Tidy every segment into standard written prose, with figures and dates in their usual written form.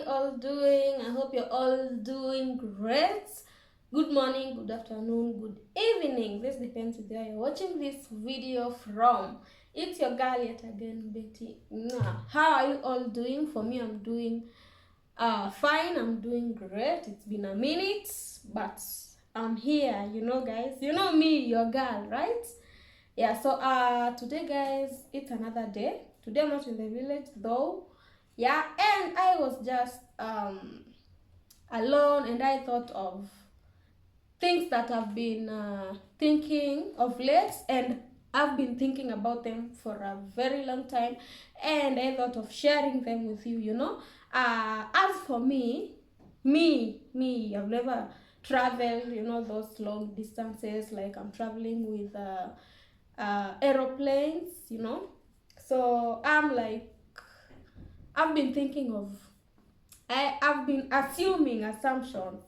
all doing? I hope you're all doing great. Good morning, good afternoon, good evening. This depends on where you're watching this video from. It's your girl yet again, Betty. How are you all doing? For me, I'm doing fine. I'm doing great. It's been a minute, but I'm here. You know, guys. You know me, your girl, right? Yeah. So today, guys, it's another day. Today I'm not in the village though. Yeah, and I was just alone, and I thought of things that I've been thinking of late, and I've been thinking about them for a very long time, and I thought of sharing them with you. As for me, I've never traveled, those long distances like I'm traveling with aeroplanes, So I've been thinking of, I've been assuming assumptions,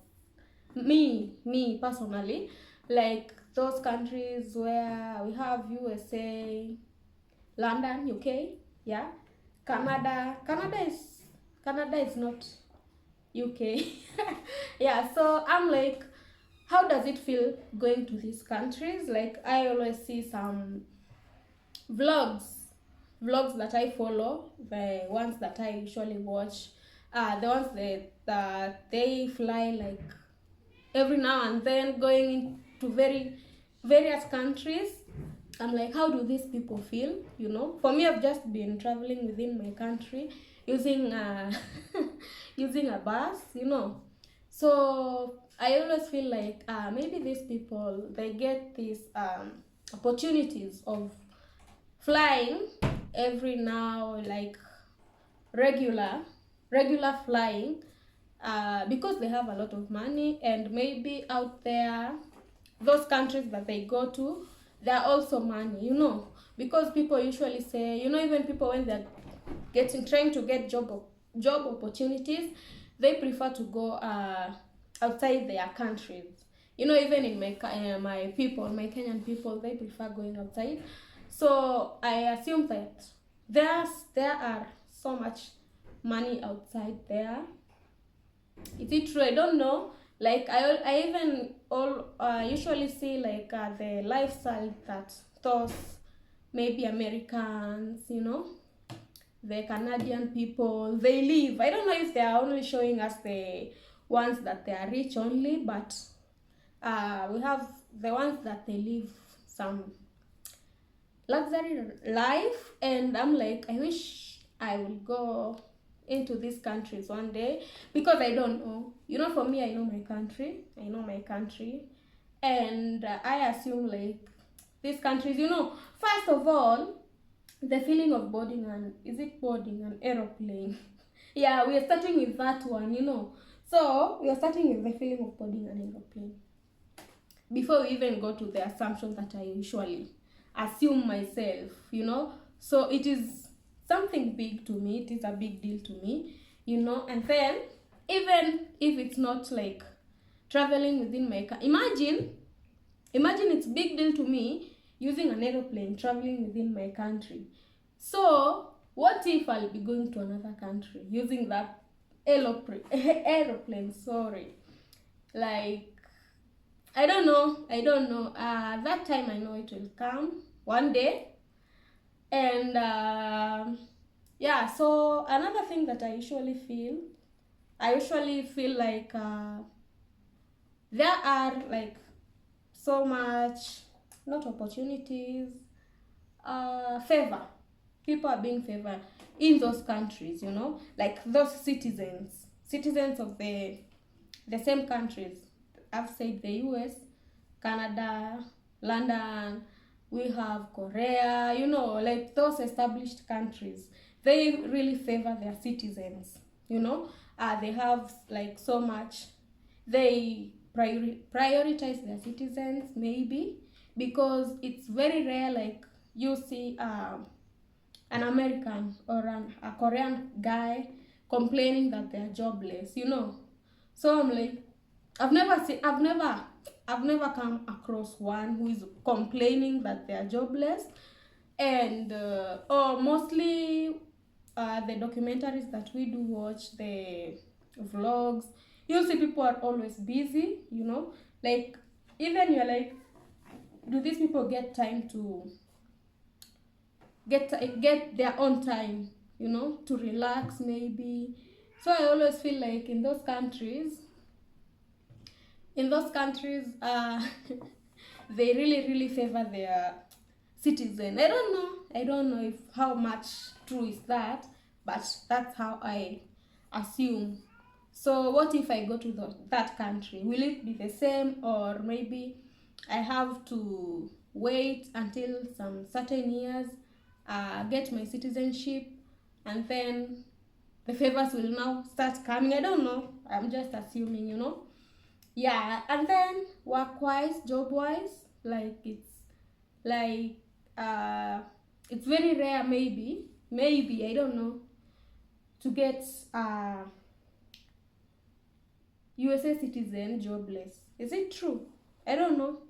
me personally, like those countries where we have USA, London, UK, yeah, Canada is not UK. Yeah, so I'm like, how does it feel going to these countries? Like, I always see some vlogs that I follow, the ones that I usually watch, the ones that they fly like every now and then, going into various countries. I'm like, how do these people feel? For me, I've just been traveling within my country using using a bus. So I always feel like maybe these people, they get these opportunities of flying every now, like regular flying, because they have a lot of money, and maybe out there, those countries that they go to, they're also money, because people usually say, even people when they're trying to get job opportunities, they prefer to go outside their countries. Even in my Kenyan people, they prefer going outside. So I assume that there are so much money outside there. Is it true? I don't know. Like, I even usually see like the lifestyle that those maybe Americans, the Canadian people, they live. I don't know if they are only showing us the ones that they are rich only, but we have the ones that they live some luxury life, and I'm like, I wish I will go into these countries one day, because I don't know. For me, I know my country, and I assume like these countries, first of all, the feeling of boarding an aeroplane. Yeah, we are starting with that one, So we are starting with the feeling of boarding an aeroplane before we even go to the assumption that I usually assume myself, So it is something big to me. It is a big deal to me, And then, even if it's not like traveling within my imagine it's big deal to me using an aeroplane traveling within my country. So what if I'll be going to another country using that aeroplane? Sorry, like, I don't know. That time, I know it will come one day. And yeah, so another thing that I usually feel like there are like so much, not opportunities, favor. People are being favored in those countries, like those citizens of the same countries. I've said the US, Canada, London, we have Korea, like those established countries. They really favor their citizens, they have like so much. They prioritize their citizens, maybe, because it's very rare, like, you see an American or a Korean guy complaining that they're jobless, So I'm like, I've never come across one who is complaining that they are jobless. And or mostly the documentaries that we do watch, the vlogs. You'll see people are always busy, you know, like even you're like, do these people get time to get their own time, you know, to relax maybe? So I always feel like in those countries they really favor their citizen. I don't know if how much true is that, but that's how I assume. So what if I go to that country? Will it be the same, or maybe I have to wait until some certain years, get my citizenship, and then the favors will now start coming? I don't know. I'm just assuming, you know. Yeah, and then work-wise, job-wise, like like uh, it's very rare, maybe I don't know, to get USA citizen jobless. Is it true? I don't know.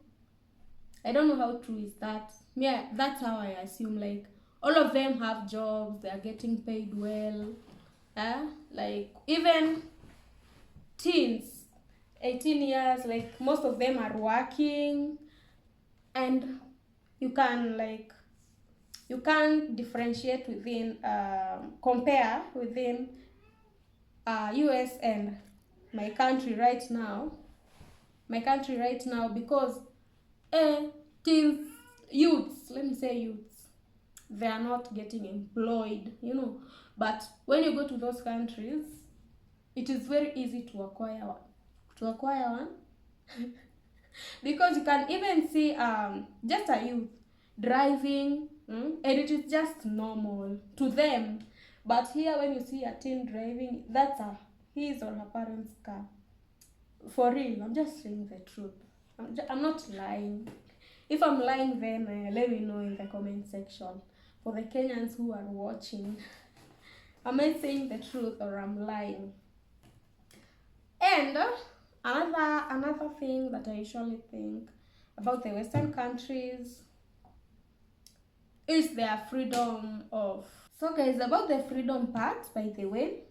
I don't know how true is that. Yeah, that's how I assume. Like all of them have jobs, they are getting paid well. Like even teens, 18 years, like most of them are working, and you can like you can't differentiate within compare within US and my country right now because teens, youths, let me say youths, they are not getting employed, you know. But when you go to those countries, it is very easy to acquire one because you can even see just a youth driving, and it is just normal to them. But here when you see a teen driving, that's his or her parents' car. For real, I'm just saying the truth. I'm not lying. If I'm lying, then let me know in the comment section. For the Kenyans who are watching, am I saying the truth or I'm lying? And another thing that I usually think about the Western countries is their freedom of. So guys, about the freedom part, by the way,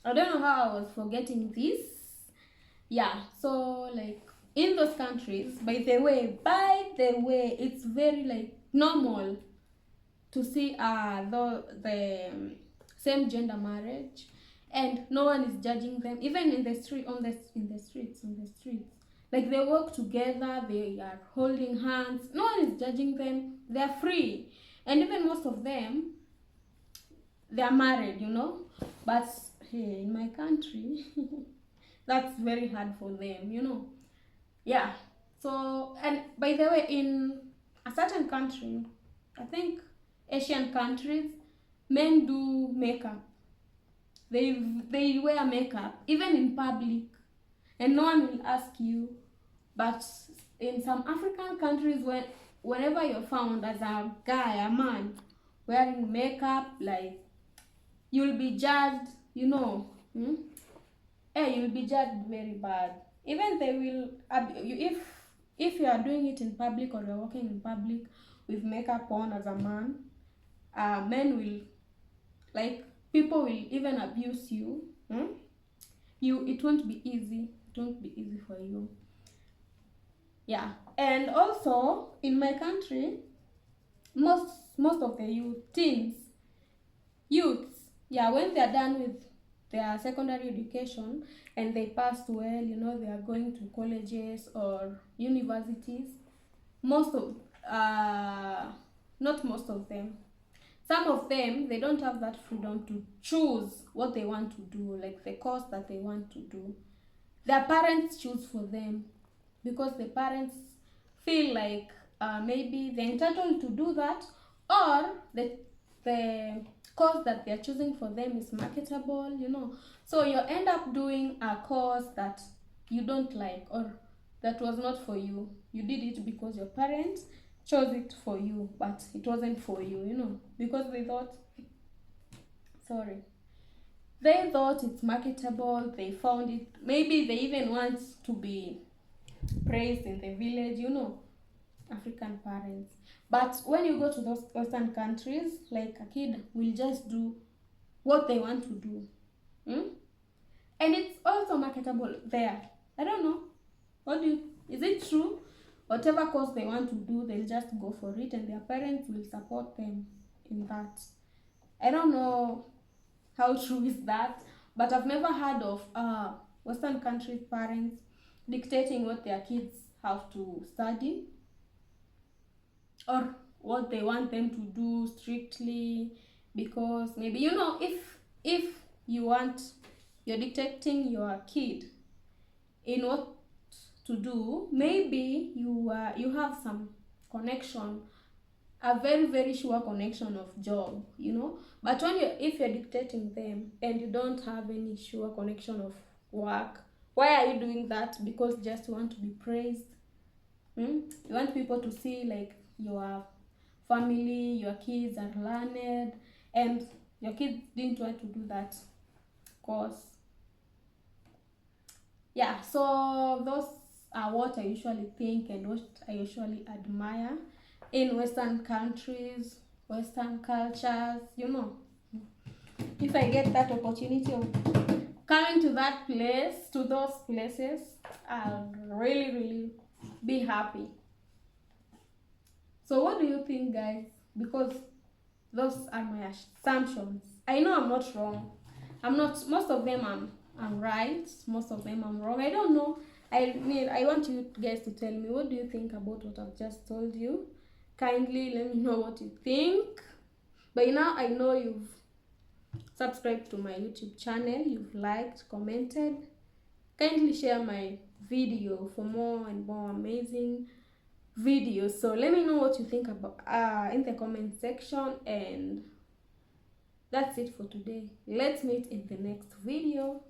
I don't know how I was forgetting this. Yeah, so like in those countries, by the way, it's very like normal to see the same gender marriage, and no one is judging them, even in the streets. Like they walk together, they are holding hands, no one is judging them, they're free. And even most of them, they are married, you know. But hey, in my country that's very hard for them, you know. Yeah. So, and by the way, in a certain country, I think Asian countries, men do makeup. They wear makeup even in public, and no one will ask you. But in some African countries, whenever you're found as a guy, a man, wearing makeup, like you'll be judged, you know. You'll be judged very bad. Even they will if you are doing it in public, or you're walking in public with makeup on as a man, men will, like, people will even abuse you. It won't be easy. It won't be easy for you. Yeah. And also in my country, most of the youths, yeah, when they are done with their secondary education and they passed well, you know, they are going to colleges or universities. Most of Not most of them, some of them, they don't have that freedom to choose what they want to do, like the course that they want to do. Their parents choose for them, because the parents feel like maybe they're entitled to do that, or the course that they're choosing for them is marketable, you know. So you end up doing a course that you don't like, or that was not for you. You did it because your parents chose it for you, but it wasn't for you, you know, because they thought it's marketable. They found it, maybe they even want to be praised in the village, you know, African parents. But when you go to those Western countries, like a kid will just do what they want to do. and it's also marketable there. I don't know. What do you, is it true? Whatever course they want to do, they'll just go for it, and their parents will support them in that. I don't know how true is that, but I've never heard of Western countries' parents dictating what their kids have to study or what they want them to do strictly, because maybe, you know, if you're dictating your kid in what to do, maybe you have some connection, a very very sure connection of job, you know. But when if you're dictating them and you don't have any sure connection of work, why are you doing that? Because just you want to be praised. You want people to see like your family, your kids are learned, and your kids didn't want to do that course. Yeah, so those are what I usually think and what I usually admire in Western countries, Western cultures, you know. If I get that opportunity of coming to that place, to those places, I'll really, really be happy. So what do you think, guys? Because those are my assumptions. I know I'm not wrong. I'm not, most of them I'm right, most of them I'm wrong. I don't know. I want you guys to tell me, what do you think about what I've just told you? Kindly let me know what you think. By now I know you've subscribed to my YouTube channel, you've liked, commented. Kindly share my video for more and more amazing videos. So let me know what you think about in the comment section, and that's it for today. Let's meet in the next video.